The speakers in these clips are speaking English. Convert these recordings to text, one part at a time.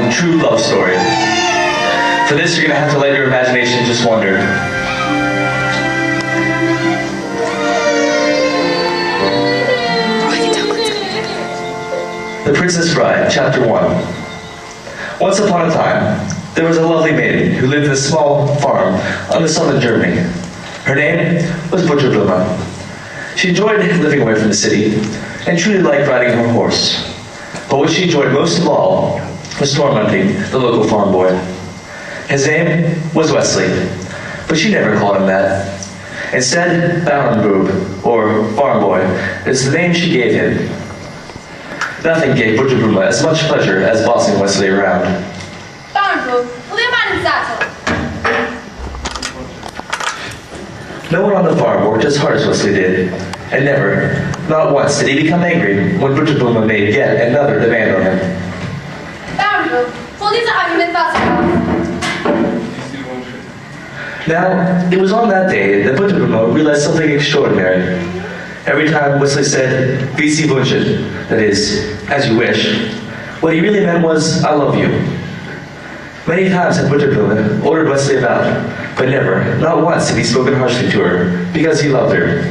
some true love story. For this, you're going to have to let your imagination just wander. The Prince's Bride, Chapter 1. Once upon a time, there was a lovely maiden who lived in a small farm on the southern Germany. Her name was Butterblume. She enjoyed living away from the city and truly liked riding her horse. But what she enjoyed most of all was tormenting the local farm boy. His name was Wesley, but she never called him that. Instead, Bauernbub, or farm boy, is the name she gave him. Nothing gave Butterblume as much pleasure as bossing Wesley around. Bauernbub, will you mind that? No one on the farm worked as hard as Wesley did, and never, not once, did he become angry when Butterblume made yet another demand on him. Bauernbub, will diese Argument was? Now, it was on that day that Butterblume realized something extraordinary. Every time Wesley said, "Wie Sie wünschen," that is, "as you wish," what he really meant was, "I love you." Many times had Butterblume ordered Wesley about, but never, not once, had he spoken harshly to her, because he loved her.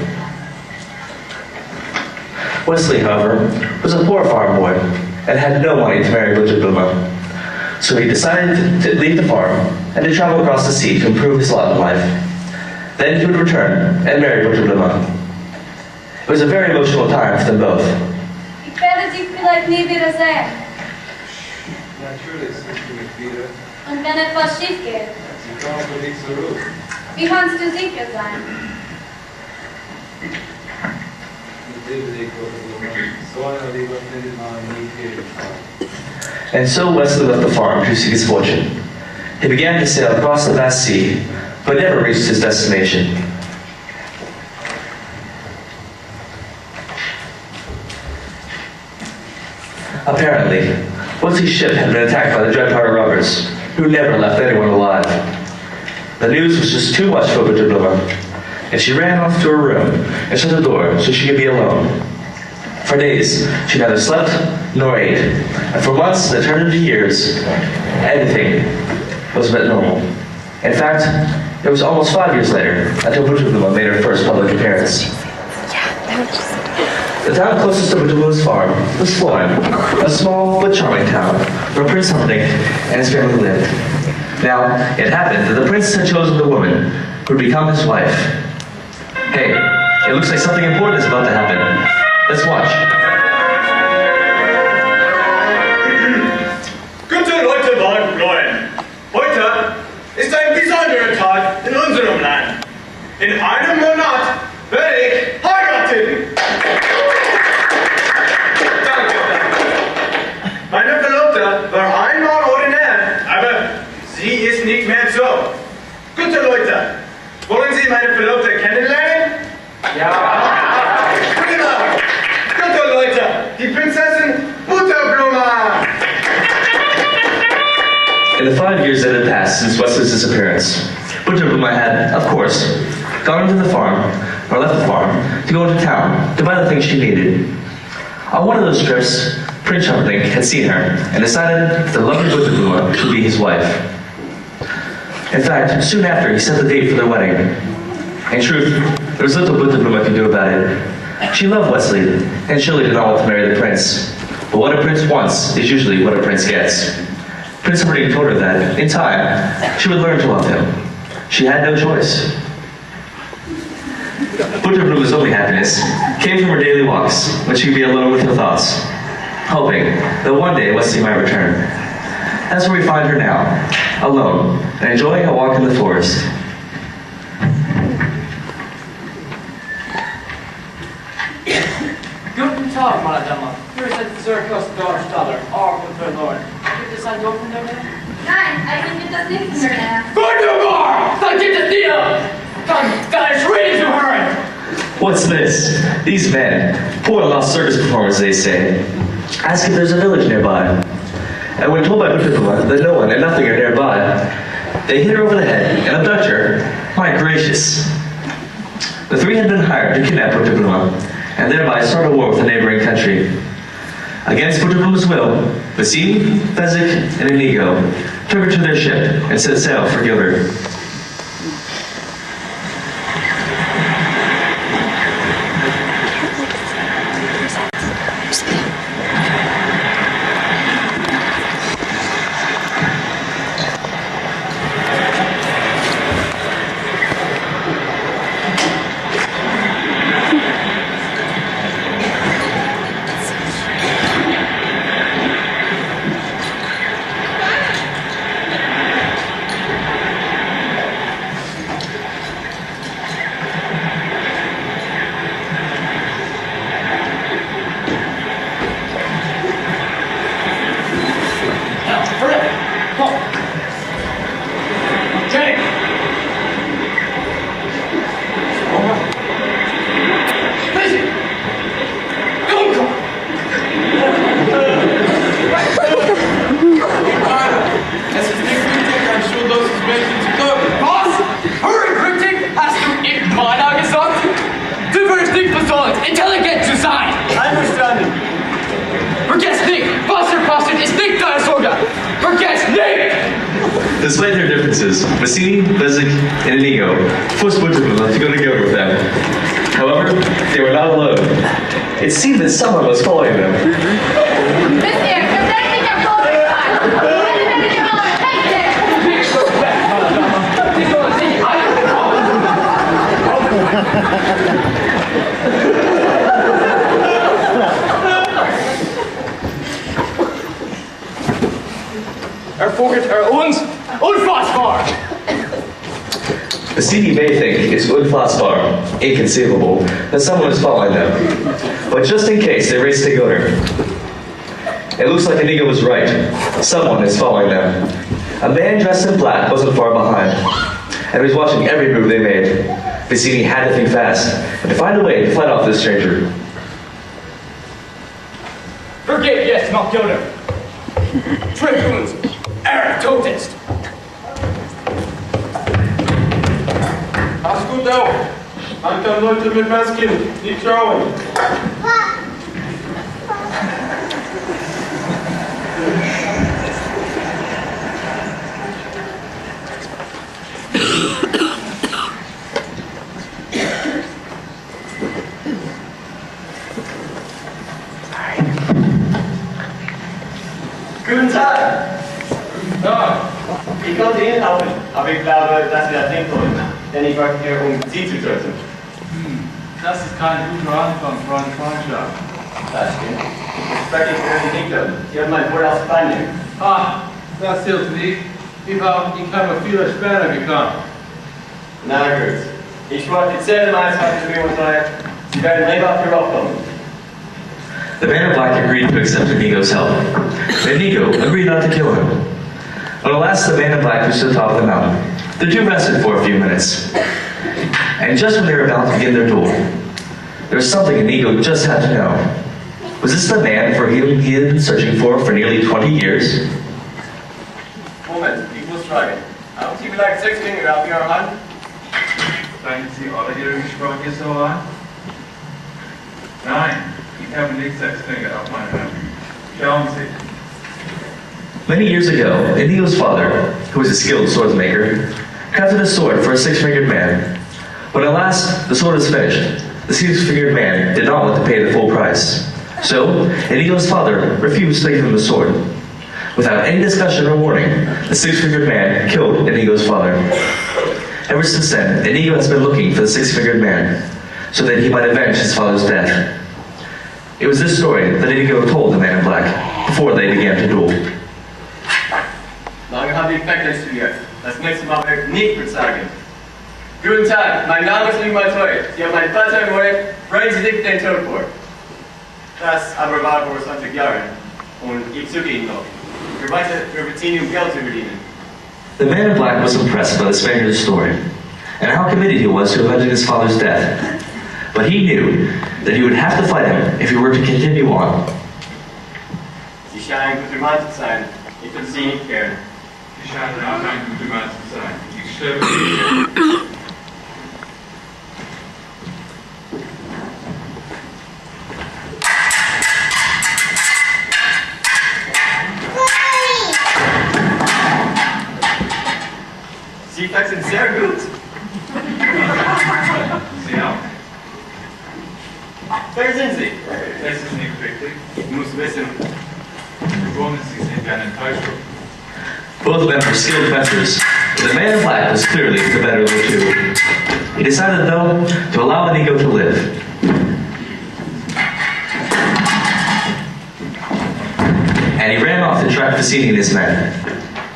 Wesley, however, was a poor farm boy, and had no money to marry Butterblume. So he decided to leave the farm, and to travel across the sea to improve his lot in life. Then he would return, and marry Butterblume. It was a very emotional time for them both. Ik werde dich vielleicht nie wieder sehen. Natürlich sind wir nicht wieder. Und wenn etwas schief geht, Sie kommen nicht zurück. wie kannst du sicher sein? Ich liebe dich, Butterblume. So eine Liebe findet man nie jeden Tag. And so Wesley left the farm to seek his fortune. He began to sail across the vast sea, but never reached his destination. Apparently, Wesley's ship had been attacked by the dread-hearted robbers, who never left anyone alive. The news was just too much for Butterblume, and she ran off to her room and shut the door so she could be alone. For days, she neither slept nor ate, and for months that turned into years, everything was but normal. In fact, it was almost 5 years later until Butterblume made her first public appearance. The town closest to Butterblume's farm was Florin, a small but charming town where Prince Humperdinck and his family lived. Now, it happened that the prince had chosen the woman who would become his wife. Hey, it looks like something important is about to happen. Let's watch. Gute Leute, wagen Leute. Heute ist ein besonderer Tag in unserem Land. In einem Monat werde ich heiraten. Danke. Meine Verlobte war einmal ordinär, aber sie ist nicht mehr so. Gute Leute, wollen Sie meine Verlobte kennenlernen? Ja. Prima. Gute Leute, die Prinzessin Butterblume. In the 5 years that had passed since Wesley's disappearance, Butterblume had, of course, gone into the farm, or left the farm, to go into town to buy the things she needed. On one of those trips, Prince Humperdinck had seen her and decided that the lovely Butterblume should be his wife. In fact, soon after, he set the date for their wedding. In truth, there was little Butterblume could do about it. She loved Wesley, and surely did not want to marry the prince. But what a prince wants is usually what a prince gets. Prince Humperdinck told her that, in time, she would learn to love him. She had no choice. Butterblume's only happiness came from her daily walks, when she could be alone with her thoughts, hoping that one day Wesley might return. That's where we find her now, alone, and enjoying a walk in the forest. Guten Tag, meine Damen. Hier ist ein Circus Darsteller, Arthur verloren. Gibt es ein Dokument? Nein, eigentlich gibt das nichts mehr. Wunderbar! Dann gibt es dir! Dann ist ready to hurry! What's this? These men, poor lost circus performers, they say, ask if there's a village nearby. And when told by Butterblume that no one and nothing are nearby, they hit her over the head and abduct her. My gracious. The three had been hired to kidnap Butterblume and thereby start a war with the neighboring country. Against Butterblum's will, Bassini, Fezzik, and Inigo took her to their ship and set sail for Gilbert. Despite their differences, Bassini, Fezzik, and Inigo forced Butterblum to go together with them. However, they were not alone. It seemed that someone was following them. Bassini may think it's unfassbar, inconceivable, that someone is following them. But just in case, they race to Gunnar. It looks like Inigo was right. Someone is following them. A man dressed in black wasn't far behind, and was watching every move they made. Bassini had to think fast, and to find a way to fight off this stranger. Forget yes, not Gunnar. Dragoons, Eric Totest. Alles gut auch. Man kann Leute mit Masken nicht trauen. Guten Tag! Ja, Ich konnte Ihnen helfen, aber ich glaube, dass Sie das nicht wollen, denn ich war hier, um Sie zu töten. Das ist kein guter Anfang für eine Freundschaft. Das stimmt. Ich spreche für die Nickler. Sie haben mein Wort als Spanier. Ah, das hilft nicht. Ich habe viel später gekommen. Na gut. Ich erzähle meines Vaters mir und sage, Sie werden lebhaft hier aufkommen. The man in black agreed to accept Inigo's help. But Inigo agreed not to kill him. But alas, the man in black was to the top of the mountain. The two rested for a few minutes. And just when they were about to begin their duel, there was something Inigo just had to know. Was this the man for whom he had been searching for nearly 20 years? Moment, ich muss fragen. Haben Sie vielleicht 6 Finger auf Ihrer Hand? Zeigen Sie alle Ihre Sprache so an? Nein, ich habe nicht 6 Finger auf meiner Hand. Schauen Sie. Many years ago, Inigo's father, who was a skilled swordsmaker, crafted a sword for a 6-fingered man. But alas, the sword was finished. The 6-fingered man did not want to pay the full price. So, Inigo's father refused to give him the sword. Without any discussion or warning, the 6-fingered man killed Inigo's father. Ever since then, Inigo has been looking for the 6-fingered man, so that he might avenge his father's death. It was this story that Inigo told the man in black, before they began to duel. Lange habe ich Backlash studiert. Das nächste Mal werde ich nicht verzagen. Guten Tag, mein Name ist Ligma Toy. Sie haben meinen Vater ermordet, bringen Sie sich den Tod vor. Das aber war vor 20 Jahren. Und ich suche ihn noch. Wir beziehen Geld zu verdienen. The man in black was impressed by the Spaniard's story, and how committed he was to avenging his father's death. But he knew that he would have to fight him if he were to continue on. Sie scheinen ein guter Mann zu sein. Ich würde Sie nicht gern. Sie scheinen auch ein guter Mann zu sein. Ich schwöre Ihnen. Sie wechseln sehr gut. Sie auch? Wer sind Sie? Das ist nicht wirklich. Ich muss wissen. Gewohnt, Sie sind eine Enttäuschung. Both men were skilled fencers, but the man in black was clearly the better of the two. He decided, though, to allow Inigo to live. And he ran off to track Vicini and his men.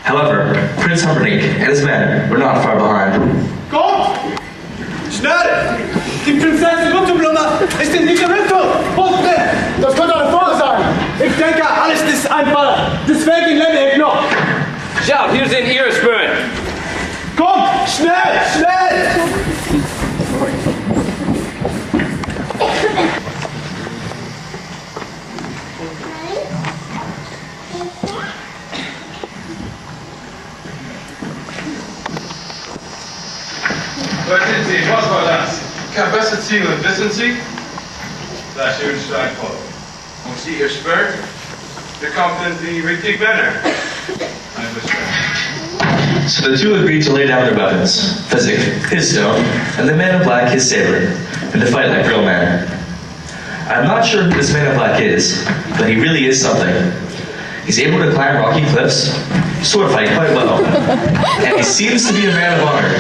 However, Prince Humperdinck and his men were not far behind. Kommt! Schnell! Die Prinzessin Butterblume ist in dieser Richtung! Poste! Das könnte eine Falle sein! Ich denke, alles ist ein Fall. Deswegen lebe ich noch! Schau, hier sind ihre Spuren. Kommt! Schnell! Schnell! Wer sind Sie? Was war das? Ich kann besser zielen, wissen Sie? Das ist Ihr Steinfall. Und Sie, Ihr Schwert? Da kommt dann die richtigen Männer. Ein Respekt. So the two agreed to lay down their weapons, Physic, his stone, and the man in black, his saber, and to fight like real men. I'm not sure who this man in black is, but he really is something. He's able to climb rocky cliffs, sword fight quite well, and he seems to be a man of honor.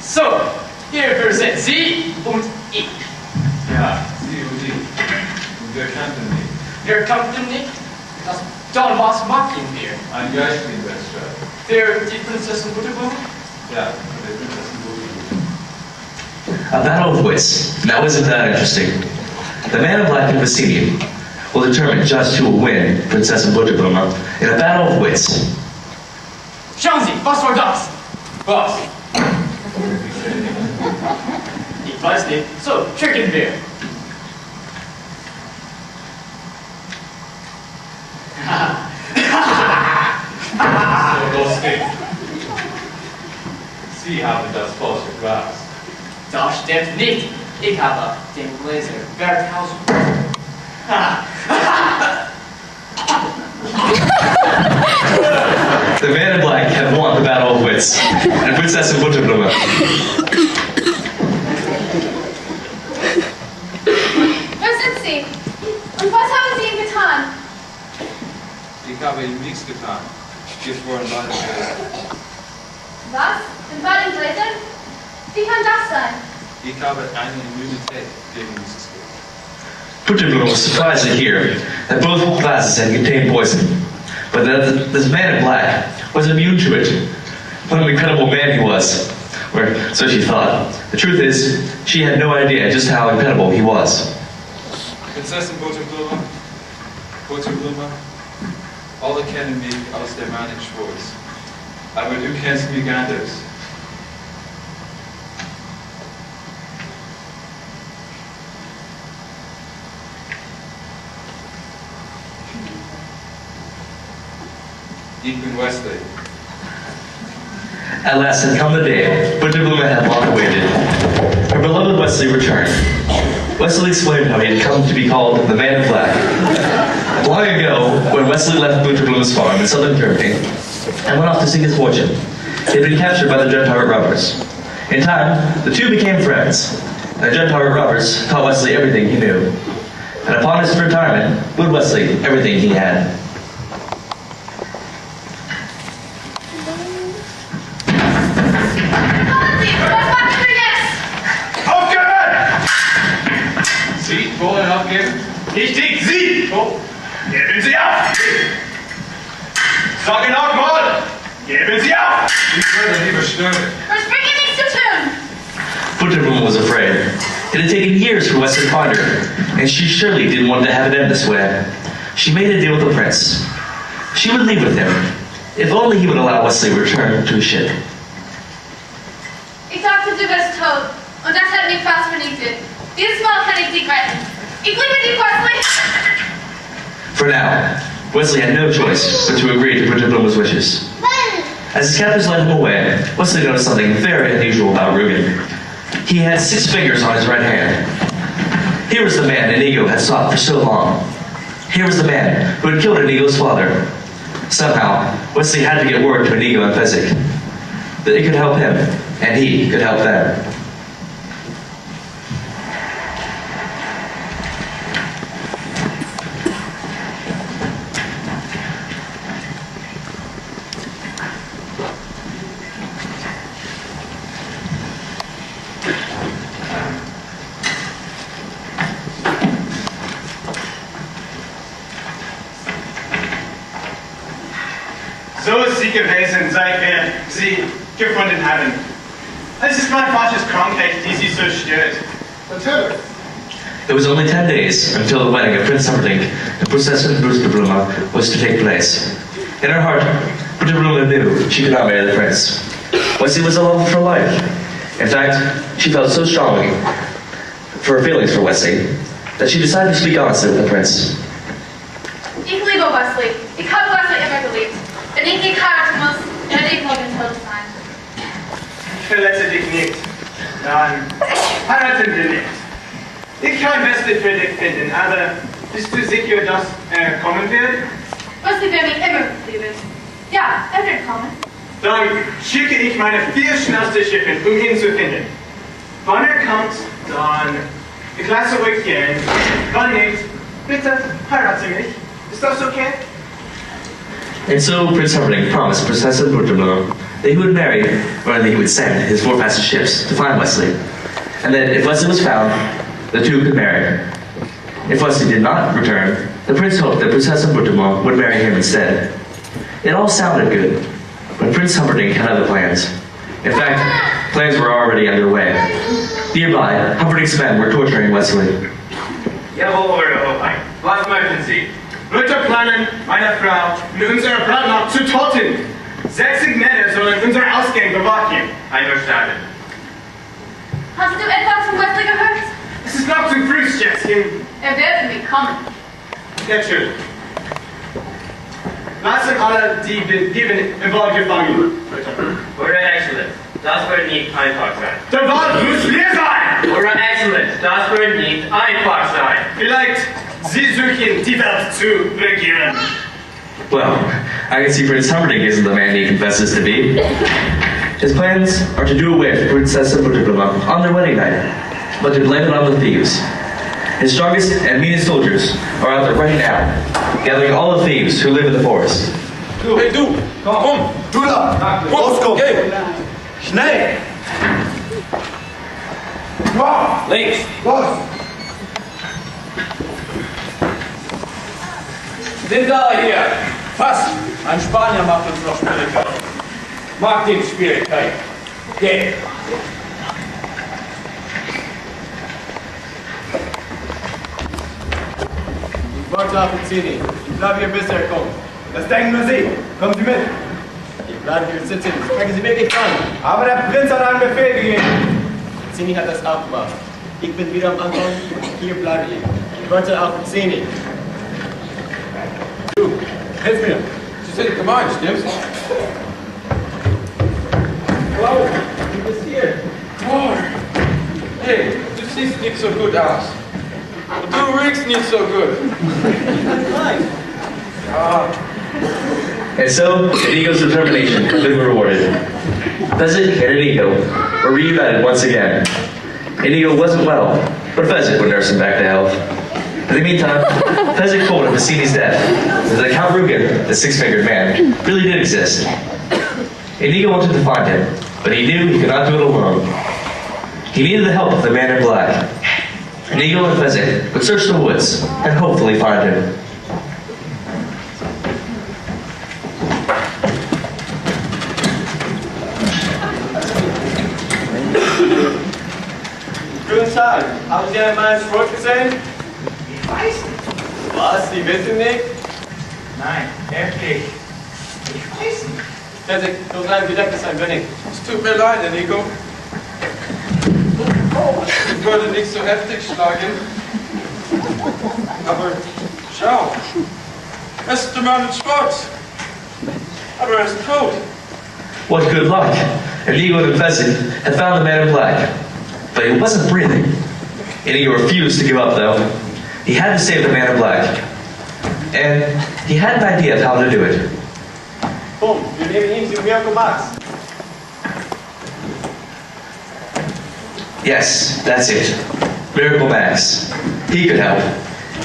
So, hierfür sind Sie und ich. Ja, Sie und ich. Und wir kannten nicht. Wir kannten nicht. Dann was machen wir? Ein geistigen Wettstreit. Für die Prinzessin Butterblume? Ja, der Prinzessin Butterblume. A battle of wits. Now isn't that interesting? The man in black and Vicini will determine just who will win Prinzessin Butterblume in a battle of wits. Schauen Sie, was war das? Was? Ich weiß nicht. So, tricken wir. So lustig. Sie haben das falsche Glas. Das stimmt nicht. Ich habe den Gläser Werthausen. The man in black had won the battle of wits, and Prinzessin Butterblume. Wer sind Sie? Und was haben Sie ihm getan? Ich habe ihm nichts getan. Wir wollen beide Gläser. Was? In beiden Gläsern? Wie kann das sein? Ich habe eine Immunität gegen dieses Gift. Butterblume was surprised to hear that both glasses had contained poison, but that this man in black was immune to it. What an incredible man he was, or so she thought. The truth is, she had no idea just how incredible he was. Prinzessin Butterblume, Butterblume, alle kennen mich aus der Mann in Schwarz. Aber du kennst mich anders. Ich bin Wesley. At last had come the day Butterblume had long awaited. Her beloved Wesley returned. Wesley explained how he had come to be called the Man in Black. Long ago, when Wesley left Butterblume's farm in southern Germany and went off to seek his fortune, he had been captured by the Gentile robbers. In time, the two became friends, and the Gentile robbers taught Wesley everything he knew. And upon his retirement, gave Wesley everything he had. Sie wollen aufgeben? Nicht ich, Sie! Oh, Geben Sie auf! Sage nochmal! Geben Sie auf! Ich werde lieber sterben. Verspreche nichts zu tun. Butterbloom was afraid. It had taken years for Wesley to find her, and she surely didn't want to have it end this way. She made a deal with the prince. She would leave with him, if only he would allow Wesley to return to his ship. Ich dachte, du wärst tot. Und das hat mich fast vernichtet. Dieses Mal kann ich dich retten. Ich liebe dich, Wesley. For now, Wesley had no choice but to agree to Butterbloom's wishes. As his captors led him away, Wesley noticed something very unusual about Rugen. He had 6 fingers on his right hand. Here was the man Inigo had sought for so long. Here was the man who had killed Inigo's father. Somehow, Wesley had to get word to Inigo and Fezzik that it could help him, and he could help them. So ist sie gewesen, seit wir sie gefunden haben. Es ist mein Vaters Krankheit, die sie so stört. Natürlich. It was only 10 days until the wedding of Prince Humperdinck and Prinzessen Braut was to take place. In her heart, Butterbloom knew she could not marry the prince. Wesley was the love of her life. In fact, she felt so strongly for her feelings for Wesley that she decided to speak honestly with the prince. Ich liebe Wesley. Ich habe Wesley immer geliebt. Wenn ich dich heiraten muss, werde ich morgen tot sein. Ich verletze dich nicht. Dann heiraten wir nicht. Ich kann Wesley für dich finden, aber bist du sicher, dass er kommen wird? Wesley wird mich immer lieben. Ja, wird kommen. Dann schicke ich meine 4 schnellste Schiffe, um ihn zu finden. Wann er kommt, dann ich lasse euch gehen. Wann nicht, bitte heirate mich. Ist das okay? And so Prince Humperdinck promised Prinzessen Braut that he would marry, or that he would send his 4 passage ships to find Wesley, and that if Wesley was found, the two could marry. If Wesley did not return, the prince hoped that Prinzessen Braut would marry him instead. It all sounded good, but Prince Humperdinck had other plans. In fact, plans were already underway. Nearby, Humperdinck's men were torturing Wesley. Jawohl, Eure Hoheit. Was möchten Sie? Leute planen, meine Frau, mit unserer Brautnacht zu töten. 60 Männer sollen unseren Ausgang bewachen. Einverstanden. Hast du etwas von Wesley gehört? Es ist noch zu früh, Schätzchen. Er wird für mich kommen. Jetzt schön. Lassen alle die im Wald gefangen. Your Excellency, das wird nicht einfach sein. Der Wald muss leer sein! Your Excellency, das wird nicht einfach sein. Vielleicht Sie suchen die Welt zu regieren. Well, I can see Prince Humperdinck isn't the man he confesses to be. His plans are to do away with Prinzessen Braut on their wedding night, but to blame it on the thieves. His strongest and meanest soldiers are out there right now, gathering all the thieves who live in the forest. Du, hey du, komm. Du da! Rauskommen! Geh. Schnell! Links. Los! Sind da hier? Fast. Ein Spanier macht uns noch Schwierigkeiten. Macht ihm Schwierigkeiten. Geh. Ich warte auf den Zini. Ich bleibe hier, bis er kommt. Das denken nur Sie! Kommen Sie mit! Ich bleibe hier sitzen. Sprechen Sie wirklich an. Aber der Prinz hat einen Befehl gegeben! Zini hat das auch gemacht. Ich bin wieder am Anfang. Hier bleibe ich. Ich warte auf den Zini. Du, hilf mir. Sie sind gemeint, stimmt's? Wow, du bist hier. Oh. Hey, du siehst nicht so gut aus. Du riechst nicht so gut. Nein. And so, Inigo's determination had been rewarded. Fezzik and Inigo were reunited once again. Inigo wasn't well, but Fezzik would nurse him back to health. In the meantime, Fezzik told him Bassini's death, that Count Rugen, the 6-fingered man, really did exist. Inigo wanted to find him, but he knew he could not do it alone. He needed the help of the man in black. Inigo and Fezzik would search the woods and hopefully find him. Haben Sie einmal Sport gesehen? Ich weiß nicht. Was? Sie wissen nicht? Nein, wirklich. Ich weiß nicht. Jessica, so bleiben Sie weg, das ist ein wenig. Es tut mir leid, Nico. Ich würde nicht so heftig schlagen. Aber schau. Es ist der Mann in Schwarz. Aber er ist tot. What good luck! Inigo and Pheasant had found the man in black, but he wasn't breathing. Inigo refused to give up, though. He had to save the man in black, and he had an idea of how to do it. Komm, wir nehmen ihn zu Miracle Max. Yes, that's it. Miracle Max. He could help.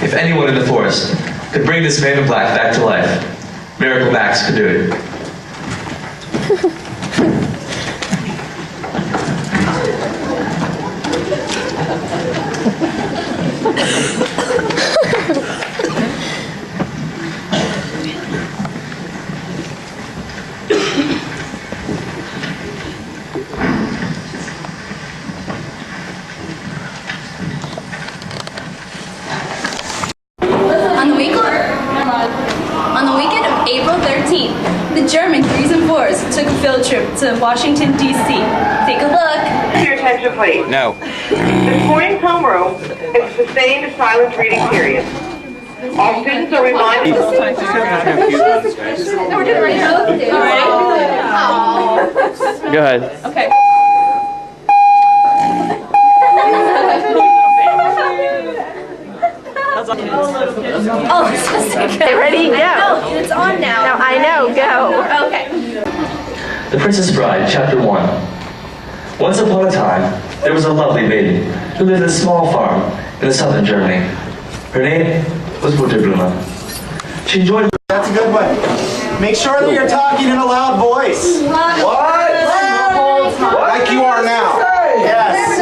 If anyone in the forest could bring this man in black back to life, Miracle Max could do it. On the weekend of April 13th, the German 3s and 4s took a field trip to Washington, D.C. Take a look. Your attention, please. No. This morning's homeroom is a sustained silent reading period. All students are reminded. No, we're doing it right here. All right. Go ahead. Okay. Oh, Okay, ready, go. No, it's on now. No, I know, go. Okay. The Prince's Bride, Chapter 1. Once upon a time, there was a lovely maiden who lived in a small farm in southern Germany. Her name was Butterblume. She enjoyed. That's a good one. Make sure that you're talking in a loud voice. What? Like you are now. Yes.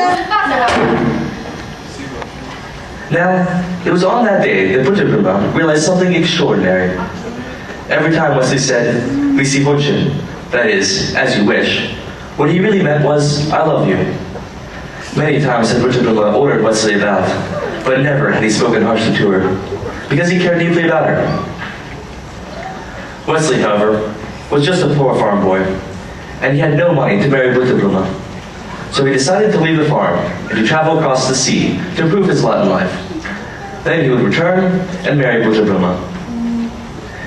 Now, it was on that day that Butterblume realized something extraordinary. Every time Wesley said, "Wie Sie wünschen," that is, "as you wish," what he really meant was, "I love you." Many times had Butterblume ordered Wesley about, but never had he spoken harshly to her, because he cared deeply about her. Wesley, however, was just a poor farm boy, and he had no money to marry Butterblume. So he decided to leave the farm and to travel across the sea to improve his lot in life. Then he would return and marry Butterblume.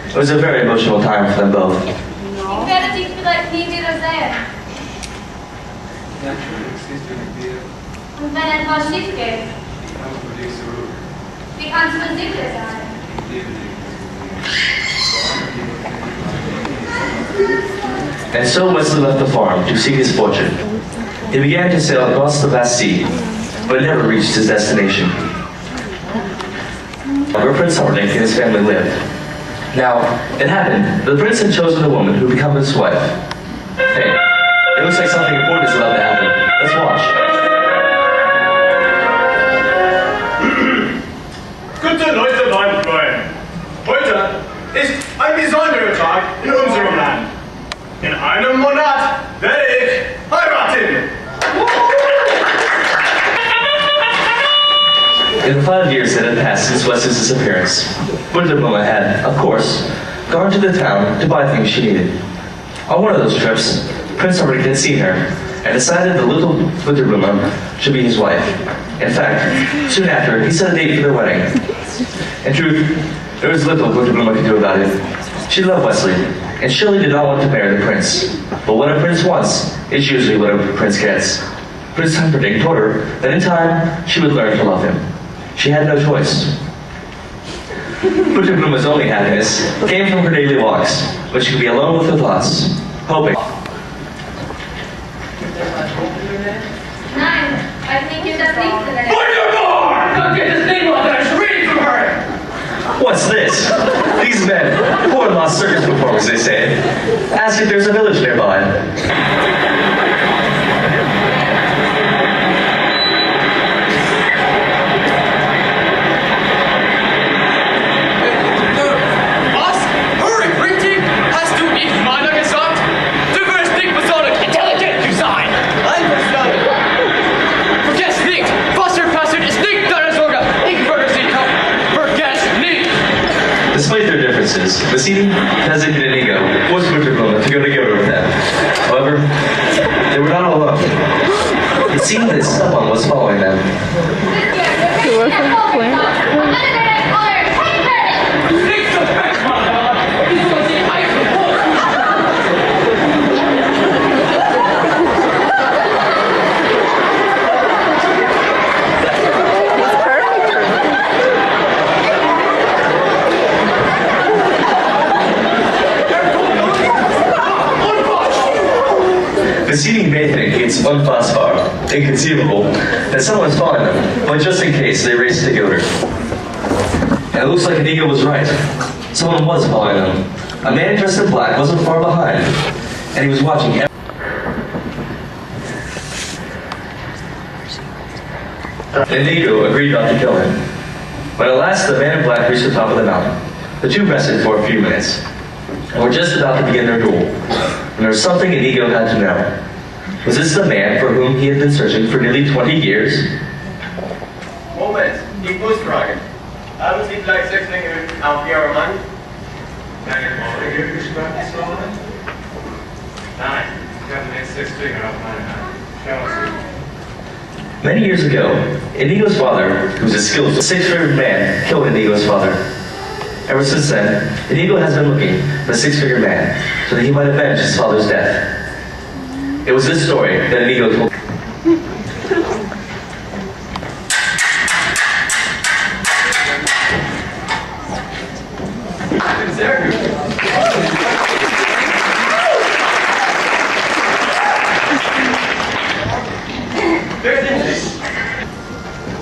It was a very emotional time for them both. Ich werde dich vielleicht nie wieder sehen. Und wenn etwas schief geht, wie kannst du sicher sein? And so Wesley left the farm to seek his fortune. He began to sail across the vast sea, but never reached his destination. Where Prince Humperdinck and his family lived. Now, it happened, the prince had chosen a woman who would become his wife. Hey, it looks like something important is about to happen. Let's watch. Gute Leute, mein Freund. Heute ist ein besonderer Tag in unserem Land. In einem Monat werde ich heiraten. In the 5 years that had passed since Wesley's disappearance, Butterblume had, of course, gone to the town to buy things she needed. On one of those trips, Prince Humperdinck had seen her and decided that little Butterblume should be his wife. In fact, soon after, he set a date for their wedding. In truth, there was little Butterblume could do about it. She loved Wesley, and surely did not want to marry the prince. But what a prince wants is usually what a prince gets. Prince Humperdinck told her that in time, she would learn to love him. She had no choice. Butterblume's only happiness came from her daily walks, when she could be alone with her thoughts, hoping. Nein, I think you just need to learn. Don't get this thing while there's reading from her! What's this? These men, poor lost circus performers, they say, ask if there's a village nearby. Was? Hurry, Richtig! Hast du nicht meiner gesagt? Du wirst nicht besonders intelligent sein! Einverstanden! Vergesst nicht, was hier passiert ist Despite their differences, Vassili, Pezek, and Inigo forced Butcherbloem to go together with them. However, they were not alone. It seemed that someone was following them. Vassili may think it's inconceivable that someone's following them, but just in case, they race to Goater. And it looks like Inigo was right. Someone was following them. A man dressed in black wasn't far behind, and he was watching Inigo agreed not to kill him. But at last, the man in black reached the top of the mountain. The two rested for a few minutes, and were just about to begin their duel. And there was something Inigo had to know. Was this the man for whom he had been searching for nearly 20 years? Moment, ik muss fragen. Haben Sie vielleicht 6 Dinge auf Ihrem Mann? Deine Morgen gespannt sollen? Nein, ich habe nicht 6 Finger auf meiner Hand. Schauen Sie. Many years ago, Inigo's father, who was a skillful 6-fingered man, killed Inigo's father. Ever since then, Inigo has been looking for a 6-fingered man so that he might avenge his father's death. It was this story that Inigo told.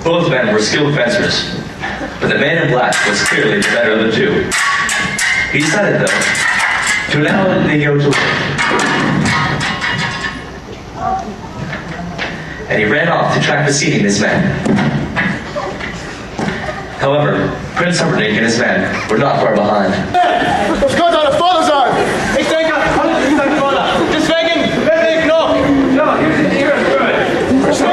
Both men were skilled fencers, but the man in black was clearly the better of the two. He decided, though, to allow Inigo to live. And he ran off to track Vassili and his men. However, Prince Humperdinck and his men were not far behind. Das könnte eine Falle sein! Ich denke, alles ist eine Falle. Deswegen werde ich noch... Ja, hier ist gut. Wissen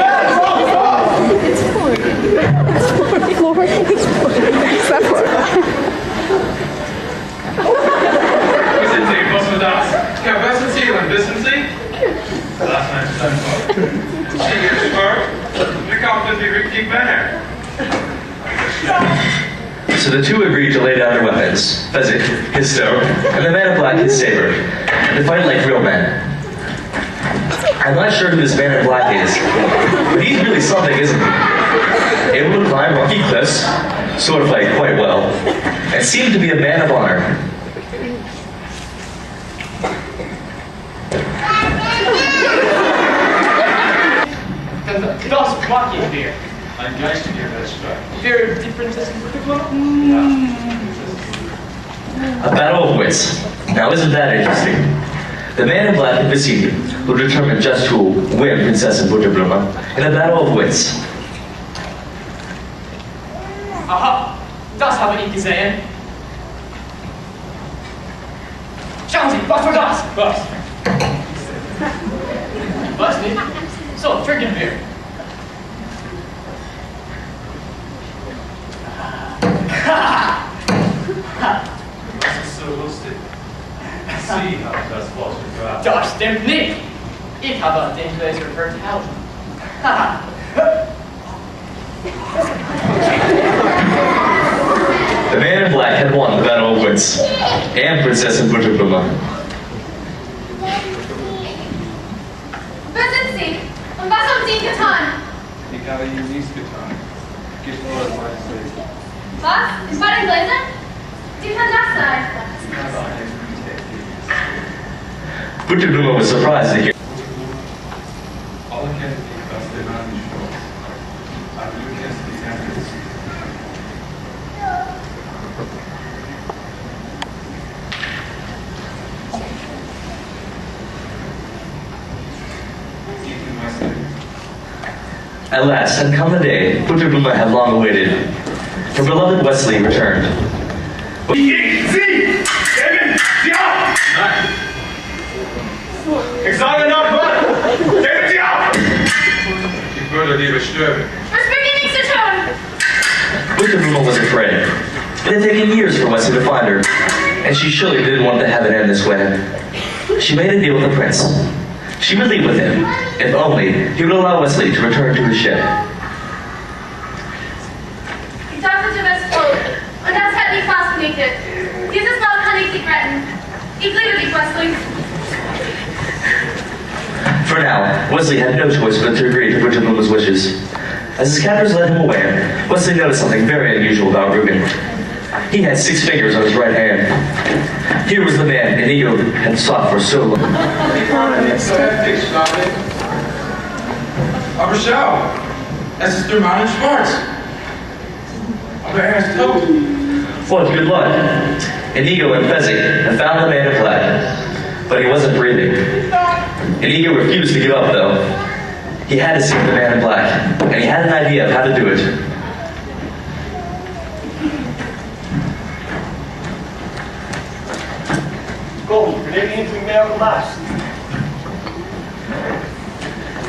Sie, was war das? Ja, was sind Sie und wissen Sie? Lass mein Standort. Sie gespürt? Wir kommen die richtigen Männer. So the two agreed to lay down their weapons, Pezek, his stone, and the man in black his saber, and to fight like real men. I'm not sure who this man in black is, but he's really something, isn't he? Able to climb rocky cliffs, sword fight quite well, and seemed to be a man of honor. Das mag ich dir. Ein geistiger Wettstreit. Für die Prinzessin Braut? A battle of wits. Now isn't that interesting? The man in black and Vassili will determine just who will win Prinzessin Braut in a battle of wits. Aha, das habe ich gesehen. Schauen Sie, was war das? Was? Was nicht? So, trinken wir. Das ist so lustig. Sie haben das Wort gebracht. Das stimmt nicht. Ich habe den Gläser vertauscht. Haha. The man in black had won the battle of wits, and Prinzessin Braut. Wer sind Sie? Und was haben Sie getan? Ich habe Ihnen nichts getan. Gib nur das meiste. Was? Ich war den Gläser? Wie kann das sein? Ich habe eine Immunität. Braut was surprised to hear. Alle kennen dich als den Mann des Sturms. Aber du kennst dich anders. At last had come the day Braut had long awaited. Her beloved Wesley returned. Sie! Geben Sie auf! Nein! Ich sage noch mal! Geben Sie auf! Ich würde lieber sterben. Was bringt ihr nichts zu tun? Braut was afraid. It had taken years for Wesley to find her, and she surely didn't want to have it end this way. She made a deal with the prince. She would leave with him, if only he would allow Wesley to return to his ship. Ich dachte, du wärst tot. Und das hat mich fasziniert. Dieses Mal kann ich dich retten. Ich liebe dich, Wesley. For now, Wesley had no choice but to agree to Bridget Bloom's wishes. As his captors led him away, Wesley noticed something very unusual about Ruben. He had 6 fingers on his right hand. Here was the man Inigo had sought for so long. Aber schau, es ist der Mann in Schwarz. Aber ist tot. What good luck. Inigo and Fezzik had found the man in black, but he wasn't breathing. Inigo refused to give up, though. He had to see the man in black, and he had an idea of how to do it.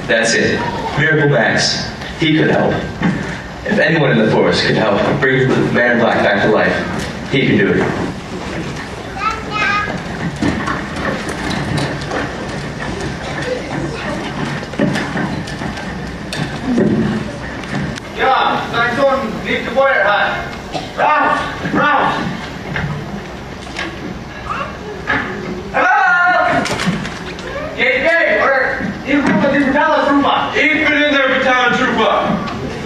That's it. Miracle Max. He could help. If anyone in the forest could help bring the man in black back to life, he could do it. Ja, sein Sohn liegt gefeuert hat. Raus! Raus! Hello! Geht, oder? Ich rufe die Battalion-Trooper. Ich bin in der Battalion-Trooper.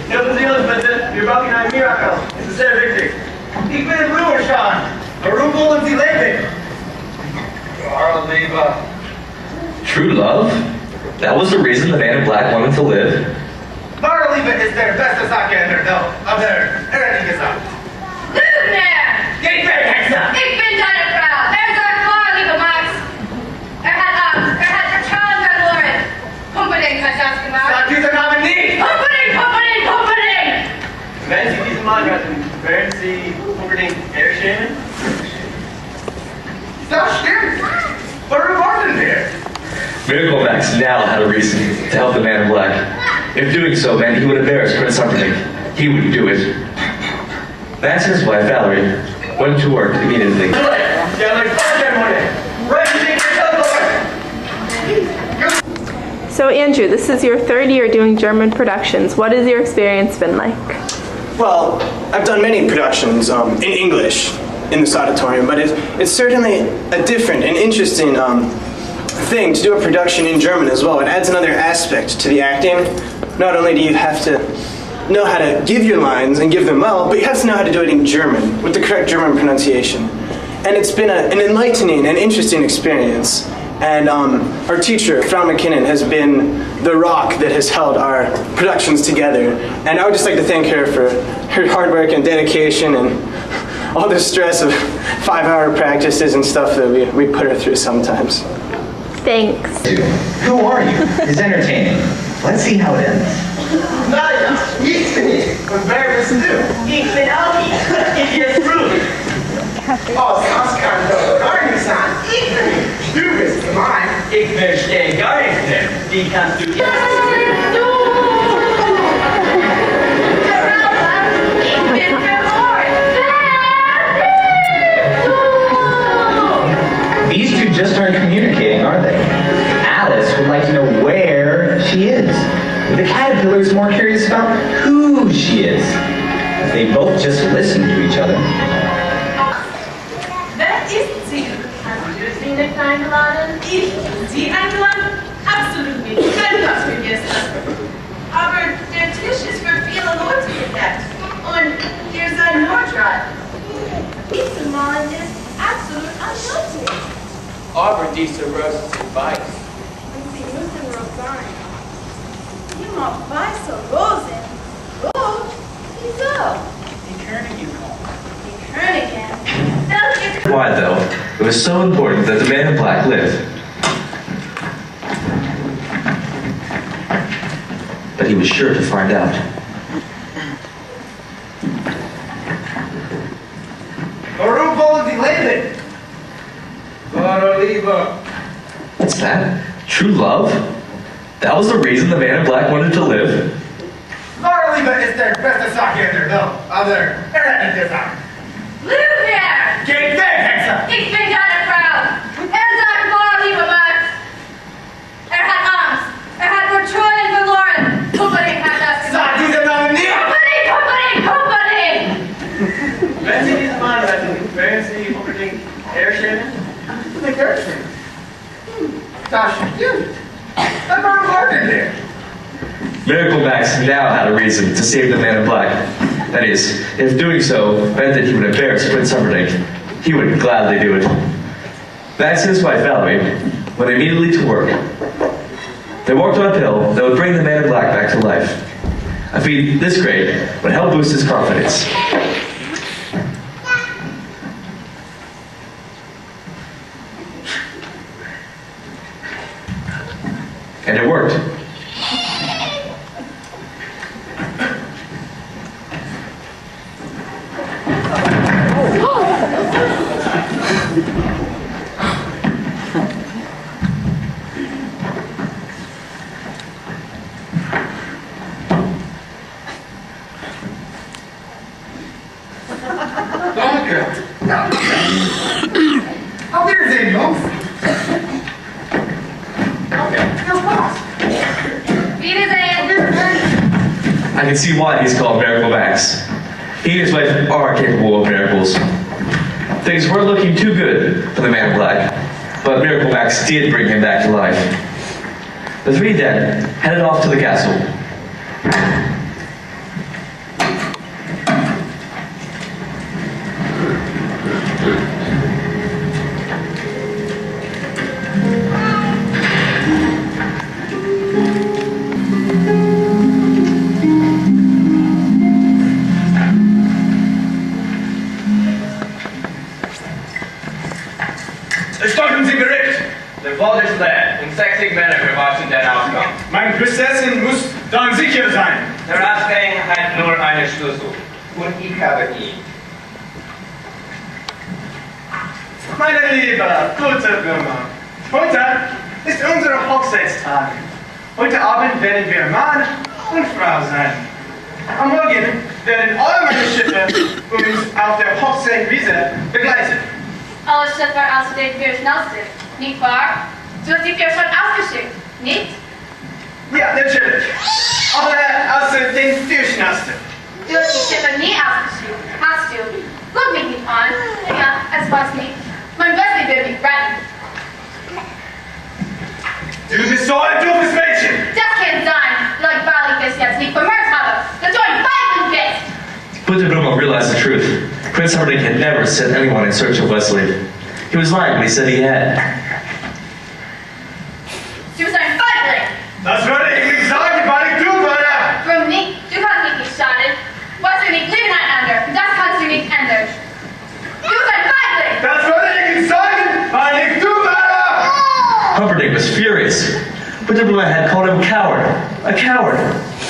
Helfen Sie uns bitte, wir brauchen ein Miracle. Es ist sehr wichtig. Ich bin in Ruhestand. Warum wollen Sie leben? Wahre Liebe. True love? That was the reason the man in black wanted to live? Wahre Liebe ist der beste Sache in der Welt. Aber ehrlich gesagt. Lügner! Geht weg, Hexer! Ich bin deine Frau. Sagt klar, liebe Max. Hat Angst. Hat Vertrauen verloren. Humperdinck hat das gemacht. Sag diesen Namen nicht! Humperdinck! Wenn Sie diesen Mann retten, werden Sie unbedingt erschämen? Das stimmt! Warum warten wir? Miracle Max now had a reason to help the man in black. If doing so meant he would embarrass Prince Humperdinck, he would do it. Max and his wife, Valerie, went to work immediately. So Andrew, this is your 3rd year doing German productions. What has your experience been like? Well, I've done many productions in English in this auditorium, but it's certainly a different and interesting thing to do a production in German as well. It adds another aspect to the acting. Not only do you have to know how to give your lines and give them well, but you have to know how to do it in German with the correct German pronunciation. And it's been an enlightening and interesting experience. And our teacher, Frau McKinnon, has been the rock that has held our productions together. And I would just like to thank her for her hard work and dedication and all the stress of 5-hour practices and stuff that we put her through sometimes. Thanks. Who are you? It's entertaining. Let's see how it ends. Naja, ich bin ich. Und wer bist du? Ich bin Alki. Ich bin Ruby. Oh, das kann doch gar nicht sein. Ich bin ich. Du bist gemein. Ich verstehe gar nichts. Wie kannst du jetzt? These two just aren't communicating, are they? Alice would like to know where she is. The caterpillar is more curious about who she is. They both just listen to each other. Wer ist sie? Hast du sie nicht eingeladen? Ich? Sie eingeladen? Absolut nicht. Wenn das vergessen. Aber der Tisch ist für viele Leute gedeckt. Und hier seid nur 3. Dieser Mann ist absolut unschuldig. Aber diese Rose ist weiß. Und sie müssen rot sein. Immer weiße Rosen. Rot? Wieso? Die Königin kommt. Die Königin? Welche Why, though, it was so important that the man in black lived. But he was sure to find out. Warum wollen Sie leben? Wahre Liebe. What's that? True love? That was the reason the man in black wanted to live? Wahre Liebe ist der beste Sache in der Welt. Aber nicht gesagt. unbedingt herstellen? Mit herstellen? Das stimmt. Das war ein Partner there. Miracle Max now had a reason to save the man in black. That is, if doing so meant that he would embarrass Prince Humperdinck, he would gladly do it. Max and his wife Valerie went immediately to work. They worked on a pill that would bring the man in black back to life. A feat this great would help boost his confidence. And it worked. Auf Wiedersehen, Jungs. I can see why he's called Miracle Max. He and his wife are capable of miracles. Things weren't looking too good for the man in black, but Miracle Max did bring him back to life. The three then headed off to the castle. Stoppen Sie bereit! Der Wald ist leer und 60 Männer bewachen den Ausgang. Mein Prinzessin muss dann sicher sein. Der Ratsgang hat nur einen Schlüssel und ich habe ihn. Meine liebe, gute Firma, heute ist unser Hochzeitstag. Heute Abend werden wir Mann und Frau sein. Am Morgen werden alle meine Schiffe uns auf der Hochzeitwiese begleiten. Alle Schiffe außer den vier schnellsten, nicht wahr? Du hast die vier schon ausgeschickt, nicht? Ja, natürlich. Aber außer den vier schnellsten. Du hast die Schiffe nie ausgeschickt, hast du? Guck mich nicht an. Ja, es war's nicht. Mein Wesley will mich retten. Du bist so ein doofes Mädchen. Das kann sein, weil ich bis jetzt nicht bemerkt habe, dass du ein Feigling bist. Butterbroom realized the truth. Prince Humperdinck had never sent anyone in search of Wesley. He was lying when he said he had. Du bist ein Feigling. Das würde ich nicht sagen, weil ich tun würde. Warum nicht? Du kannst mich nicht schaden. Wesley und ich lieben einander. Das kannst du nicht ändern. Du bist ein Feigling. Das würde ich nicht sagen, weil ich tun würde. Humperdinck was furious. Butterbroom had called him coward. A coward.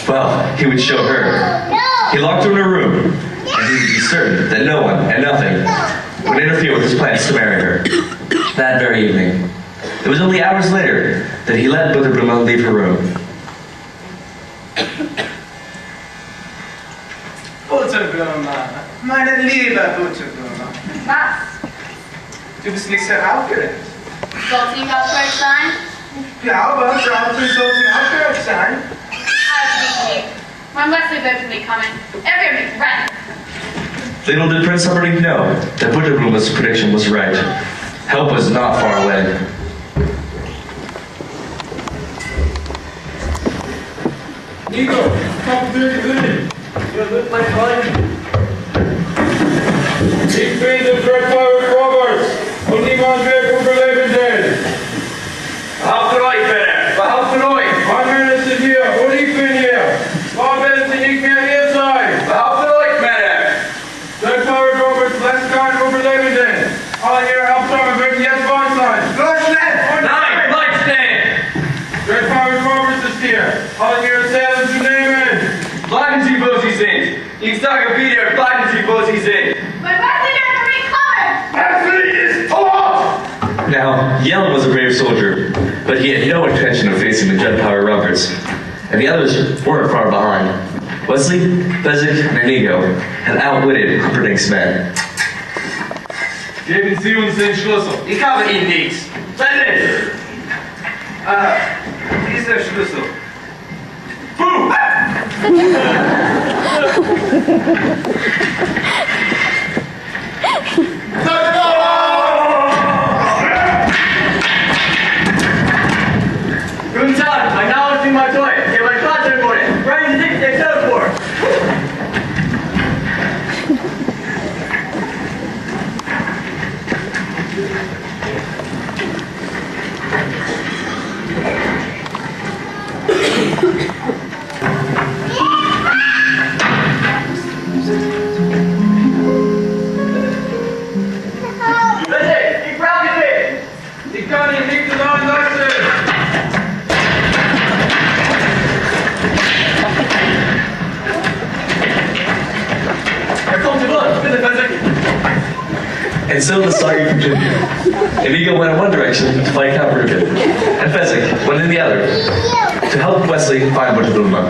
Well, he would show her. He locked her in a room, and he would be certain that no one and nothing would interfere with his plans to marry her. That very evening. It was only hours later that he let Butterbroom leave her room. Butterblume, meine liebe Butterblume. Was? Du bist nicht sehr aufgeregt. Sollte ich aufgeregt sein? Ich glaube, Brauten sollten aufgeregt sein. Also nicht. Mein Wesley wird nicht kommen. Wird mich retten. Little did Prince Humperdinck know that Butterbloom's prediction was right. Help was not far away. Nico, komm durch die Bühne. Hier wird mein Freund. Ich bin der Dreadfire Roberts und niemand wird überleben sehen. Behauptet euch bitte! Behauptet euch! Mein Mann ist hier und ich bin hier. Warum werden Sie nicht mehr hier sein? Behauptet euch bitte! Dreadfire Roberts lässt kein Überleben sehen. Alle Ihre Aufgaben werden jetzt wahr sein. Los, schnell! Nein, bleibt stehen! Dreadfire Roberts ist hier. Alle Ihre Zellen zu nehmen. Bleiben Sie, wo Sie sind! Ich sage wieder, bleiben Sie, wo Sie sind! Mein Wesley wird für mich kommen. Wesley is tot! Now, Yellen was a brave soldier, but he had no intention of facing the Dreadfire Roberts, and the others weren't far behind. Wesley, Bezic, and Inigo had outwitted Humperdinck's men. Geben Sie uns den Schlüssel. Ich habe ihn nicht! Bitte! Dieser Schlüssel. Boom! Sag mal! And so the saga continued. Inigo went in one direction to fight Count Rugen, and Fezzik went in the other to help Wesley find Butterbluma.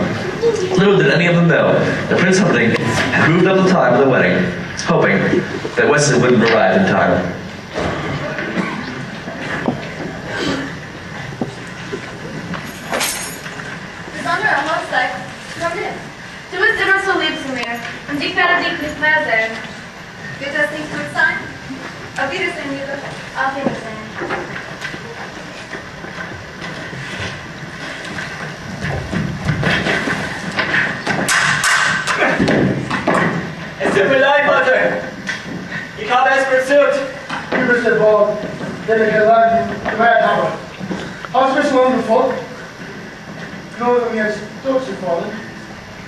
Little did any of them know that Prince Humperdinck had moved up the time of the wedding, hoping that Wesley wouldn't arrive in time. Besondere Hochzeit kommt hin. Du bist immer so lieb zu mir und ich werde dich nicht mehr sehen. Wird das nicht gut sein? Auf Wiedersehen, Liebe. Auf Wiedersehen. Es tut mir leid, Vater. Ich habe es versucht. Du bist der Boy, der mir gewährt habe. Hast du mich mal gefolgt? Nur um jetzt durchzufallen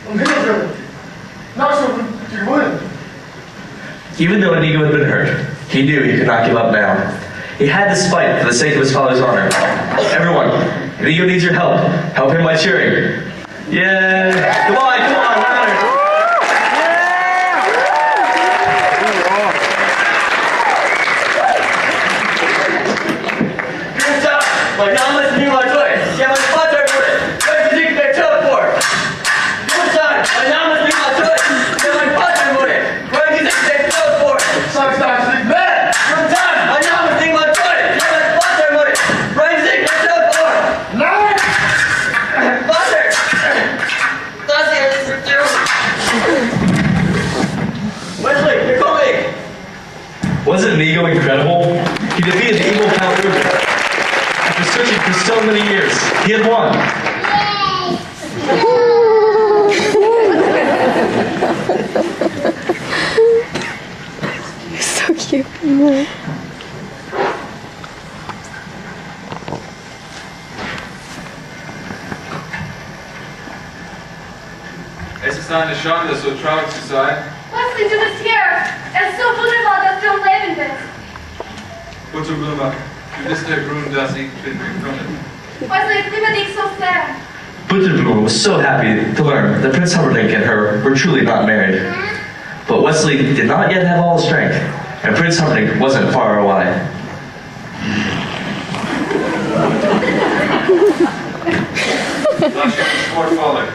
und hinzuführen. Not so to win. Even though Inigo had been hurt, he knew he could not give up now. He had this fight for the sake of his father's honor. Everyone, Inigo needs your help. Help him by cheering. Yeah! Come on, louder! Mein Name ist Niemand Toy. Ich habe meinen Vater ermordet. Welche Sieg der Teleport? Guten Tag, mein Name ist Niemand Toy. Ich habe meinen Vater ermordet. Welche Sieg der Teleport? Sag's das nicht mehr! Guten Tag, mein Name ist Niemand Toy. Ich habe meinen Vater ermordet. Welche Sieg der Teleport? Nein! Vater! Das hier ist für dich. Wesley, you're coming! Wasn't Inigo incredible? He defeated the evil Count Rugen. After searching for so many years, he had won. You're so cute. Es ist eine Schande, so traurig zu sein. Wesley, du bist hier. Es ist so wunderbar, dass du am Leben bist. Butterbluma, du bist der Grund, dass ich bin gekommen. Wesley, ich liebe dich so sehr. Butterbluma was so happy to learn that Prince Humperdinck and her were truly not married. But Wesley did not yet have all his strength, and Prince Humperdinck wasn't far away. Lass uns fortfallen.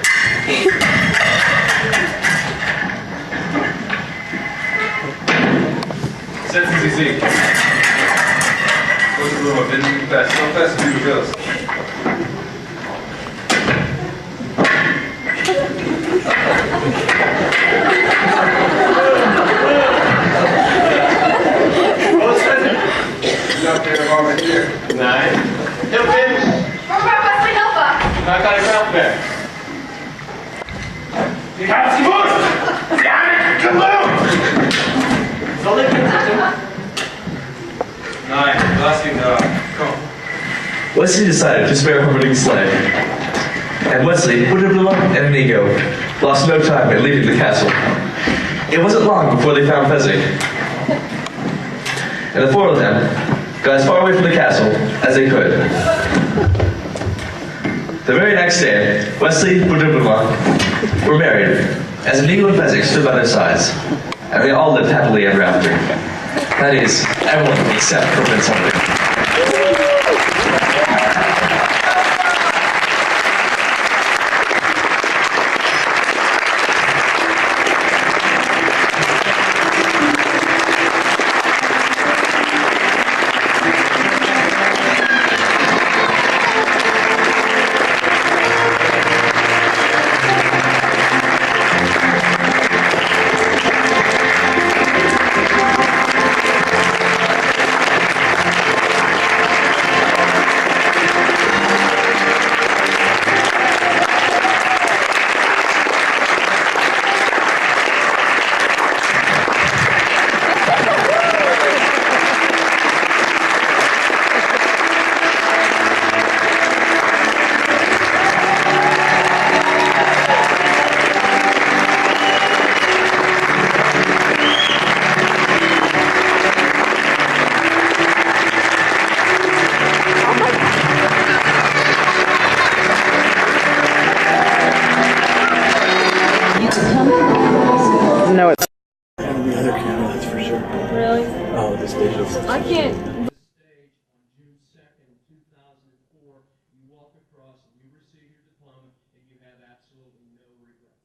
Setzen Sie sich. Butterbluma, bin fest, so fest wie du willst. Nein. Hilf ihm! Wesley, Hilfe! Na, keine Kraft mehr. Ich hab's gewusst! Sie haben geblumt! Soll ich ihn retten? Nein, lass ihn da. Komm. Wesley decided to spare Humperdinck's life, and Wesley, Butterbluma, and Inigo lost no time in leaving the castle. It wasn't long before they found Fezzik, and the four of them got as far away from the castle as they could. The very next day, Wesley and Butterbluma were married, as Inigo and Fezzik stood by their sides, and they all lived happily ever after. That is, everyone except for Prince Humperdinck. Really? now at this stage of... I can't. You walk across and you receive your diploma and you have absolutely no regrets.